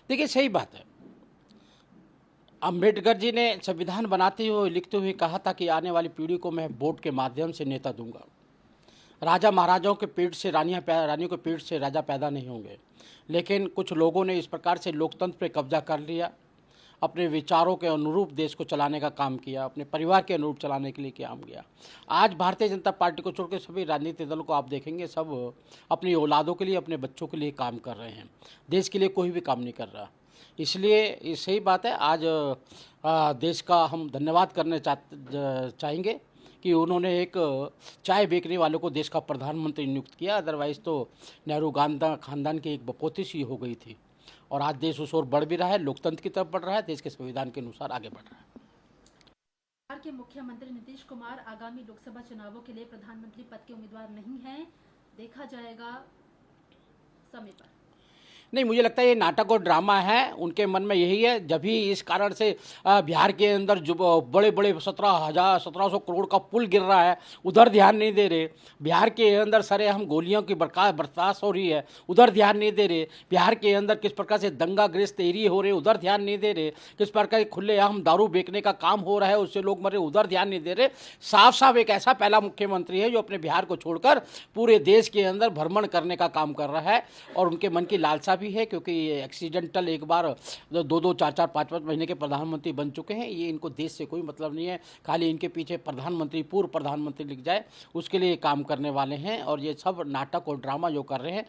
देखिए सही बात है। अम्बेडकर जी ने संविधान बनाते हुए लिखते हुए कहा था कि आने वाली पीढ़ी को मैं वोट के माध्यम से नेता दूंगा। राजा महाराजाओं के पेट से रानियों के पेट से राजा पैदा नहीं होंगे। लेकिन कुछ लोगों ने इस प्रकार से लोकतंत्र पे कब्जा कर लिया, अपने विचारों के अनुरूप देश को चलाने का काम किया, अपने परिवार के अनुरूप चलाने के लिए काम किया। आज भारतीय जनता पार्टी को छोड़कर सभी राजनीतिक दलों को आप देखेंगे, सब अपनी औलादों के लिए, अपने बच्चों के लिए काम कर रहे हैं। देश के लिए कोई भी काम नहीं कर रहा। इसलिए ये सही बात है, आज देश का हम धन्यवाद करने चाहेंगे कि उन्होंने एक चाय बेचने वालों को देश का प्रधानमंत्री नियुक्त किया। अदरवाइज़ तो नेहरू गांधी खानदान की एक बपोती सी हो गई थी। और आज देश उस ओर बढ़ भी रहा है, लोकतंत्र की तरफ बढ़ रहा है, देश के संविधान के अनुसार आगे बढ़ रहा है। बिहार के मुख्यमंत्री नीतीश कुमार आगामी लोकसभा चुनावों के लिए प्रधानमंत्री पद के उम्मीदवार नहीं हैं, देखा जाएगा समय पर। नहीं, मुझे लगता है ये नाटक और ड्रामा है, उनके मन में यही है। जब भी इस कारण से बिहार के अंदर जो बड़े बड़े 1700 करोड़ का पुल गिर रहा है, उधर ध्यान नहीं दे रहे। बिहार के अंदर सरेआम गोलियों की बर्दाश्त हो रही है, उधर ध्यान नहीं दे रहे। बिहार के अंदर किस प्रकार से दंगाग्रस्त एरिए हो रहे, उधर ध्यान नहीं दे रहे। किस प्रकार खुलेआम दारू बेचने का काम हो रहा है, उससे लोग मरे, उधर ध्यान नहीं दे रहे। साफ साफ एक ऐसा पहला मुख्यमंत्री है जो अपने बिहार को छोड़कर पूरे देश के अंदर भ्रमण करने का काम कर रहा है। और उनके मन की लालसा भी है, क्योंकि ये एक्सीडेंटल एक बार 2-2, 4-4, 5-5 महीने के प्रधानमंत्री बन चुके हैं। ये इनको देश से कोई मतलब नहीं है, खाली इनके पीछे प्रधानमंत्री, पूर्व प्रधानमंत्री लिख जाए उसके लिए काम करने वाले हैं। और ये सब नाटक और ड्रामा जो कर रहे हैं,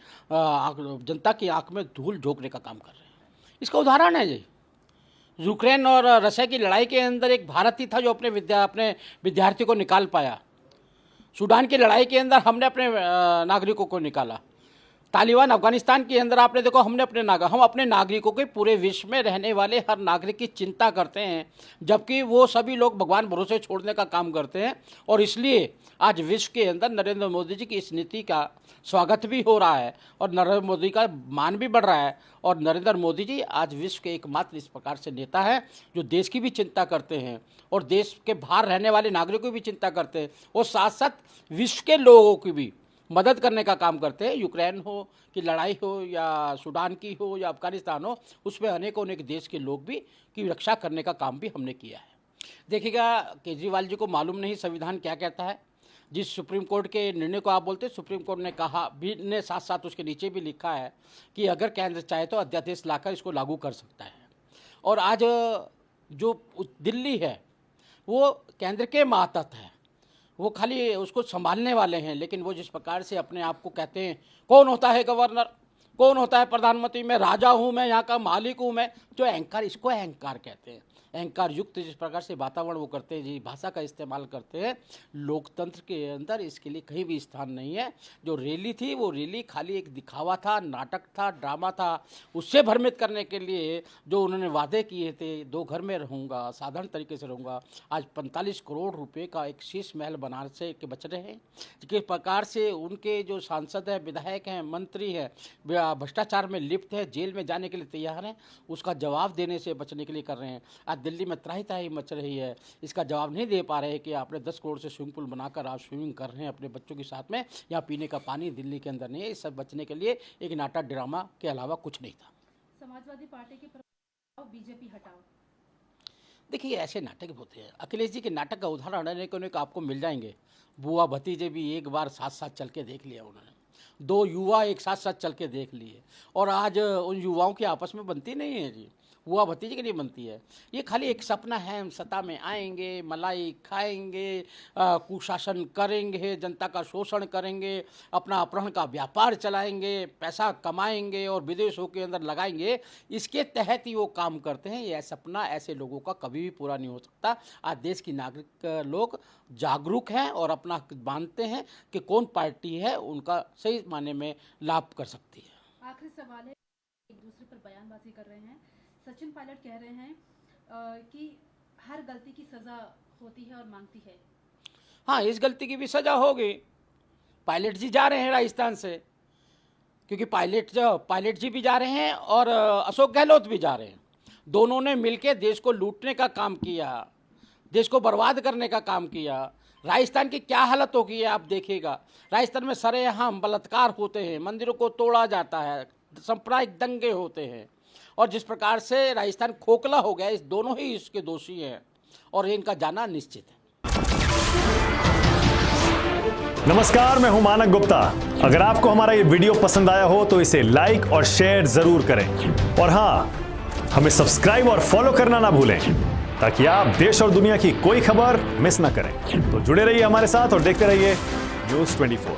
जनता की आंख में धूल झोंकने का काम कर रहे हैं। इसका उदाहरण है जी, यूक्रेन और रशिया की लड़ाई के अंदर एक भारत ही था जो अपने विद्यार्थी को निकाल पाया। सूडान की लड़ाई के अंदर हमने अपने नागरिकों को निकाला। तालिबान अफगानिस्तान के अंदर आपने देखो, हम अपने नागरिकों के पूरे विश्व में रहने वाले हर नागरिक की चिंता करते हैं, जबकि वो सभी लोग भगवान भरोसे छोड़ने का काम करते हैं। और इसलिए आज विश्व के अंदर नरेंद्र मोदी जी की इस नीति का स्वागत भी हो रहा है और नरेंद्र मोदी का मान भी बढ़ रहा है। और नरेंद्र मोदी जी आज विश्व के एकमात्र इस प्रकार से नेता है जो देश की भी चिंता करते हैं और देश के बाहर रहने वाले नागरिकों की भी चिंता करते हैं, और साथ साथ विश्व के लोगों की भी मदद करने का काम करते हैं। यूक्रेन हो कि लड़ाई हो, या सूडान की हो, या अफगानिस्तान हो, उसमें अनेकों देश के लोग भी की रक्षा करने का काम भी हमने किया है। देखिएगा, केजरीवाल जी को मालूम नहीं संविधान क्या कहता है। जिस सुप्रीम कोर्ट के निर्णय को आप बोलते हैं, सुप्रीम कोर्ट ने कहा भी, ने साथ साथ उसके नीचे भी लिखा है कि अगर केंद्र चाहे तो अध्यादेश लाकर इसको लागू कर सकता है। और आज जो दिल्ली है वो केंद्र के मातहत है, वो खाली उसको संभालने वाले हैं। लेकिन वो जिस प्रकार से अपने आप को कहते हैं, कौन होता है गवर्नर, कौन होता है प्रधानमंत्री, मैं राजा हूँ, मैं यहाँ का मालिक हूँ, मैं जो अहंकार, इसको अहंकार कहते हैं। अहंकार युक्त जिस प्रकार से वातावरण वो करते हैं, जिस भाषा का इस्तेमाल करते हैं, लोकतंत्र के अंदर इसके लिए कहीं भी स्थान नहीं है। जो रैली थी वो रैली खाली एक दिखावा था, नाटक था, ड्रामा था। उससे भ्रमित करने के लिए जो उन्होंने वादे किए थे, 2 घर में रहूँगा, साधारण तरीके से रहूँगा, आज 45 करोड़ रुपए का एक शीश महल बनाने से के बच रहे हैं। किस प्रकार से उनके जो सांसद हैं, विधायक हैं, मंत्री हैं, भ्रष्टाचार में लिप्त है, जेल में जाने के लिए तैयार हैं, उसका जवाब देने से बचने के लिए कर रहे हैं। आज दिल्ली में त्राही त्राही मच रही है, इसका जवाब नहीं दे पा रहे कि आपने 10 करोड़ से स्विमिंग पूल बनाकर आप स्विमिंग कर रहे हैं अपने बच्चों के साथ में, या पीने का पानी दिल्ली के अंदर नहीं है। इस सब बचने के लिए एक नाटक ड्रामा के अलावा कुछ नहीं था। समाजवादी पार्टी के प्रभाव, बीजेपी हटाओ। देखिए, ऐसे नाटक होते हैं। अखिलेश जी के नाटक का उदाहरण अनेक आपको मिल जाएंगे। बुआ भतीजे भी एक बार साथ साथ चल के देख लिया उन्होंने, 2 युवा एक साथ साथ चल के देख लिए, और आज उन युवाओं की आपस में बनती नहीं है जी, बुआ भतीजे के लिए बनती है। ये खाली एक सपना है, हम सत्ता में आएंगे, मलाई खाएंगे, कुशासन करेंगे, जनता का शोषण करेंगे, अपना अपहरण का व्यापार चलाएंगे, पैसा कमाएंगे और विदेशों के अंदर लगाएंगे। इसके तहत ही वो काम करते हैं। यह सपना ऐसे लोगों का कभी भी पूरा नहीं हो सकता। आज देश की नागरिक लोग जागरूक हैं और अपना मानते हैं कि कौन पार्टी है उनका सही मायने में लाभ कर सकती है। आखिरी सवाल है, एक दूसरे पर बयानबाजी कर रहे हैं। सचिन पायलट कह रहे हैं कि हर गलती की सजा होती है और मांगती है। हाँ, इस गलती की भी सजा होगी। पायलट जी जा रहे हैं राजस्थान से, क्योंकि पायलट जी भी जा रहे हैं और अशोक गहलोत भी जा रहे हैं। दोनों ने मिलकर देश को लूटने का काम किया, देश को बर्बाद करने का काम किया। राजस्थान की क्या हालत होगी है आप देखिएगा। राजस्थान में सरेआम बलात्कार होते हैं, मंदिरों को तोड़ा जाता है, सांप्रदायिक दंगे होते हैं। और जिस प्रकार से राजस्थान खोखला हो गया, इस दोनों ही इसके दोषी हैं और इनका जाना निश्चित है। नमस्कार, मैं हूं मानक गुप्ता। अगर आपको हमारा ये वीडियो पसंद आया हो तो इसे लाइक और शेयर जरूर करें और हां, हमें सब्सक्राइब और फॉलो करना ना भूलें ताकि आप देश और दुनिया की कोई खबर मिस ना करें। तो जुड़े रहिए हमारे साथ और देखते रहिए न्यूज़ 24।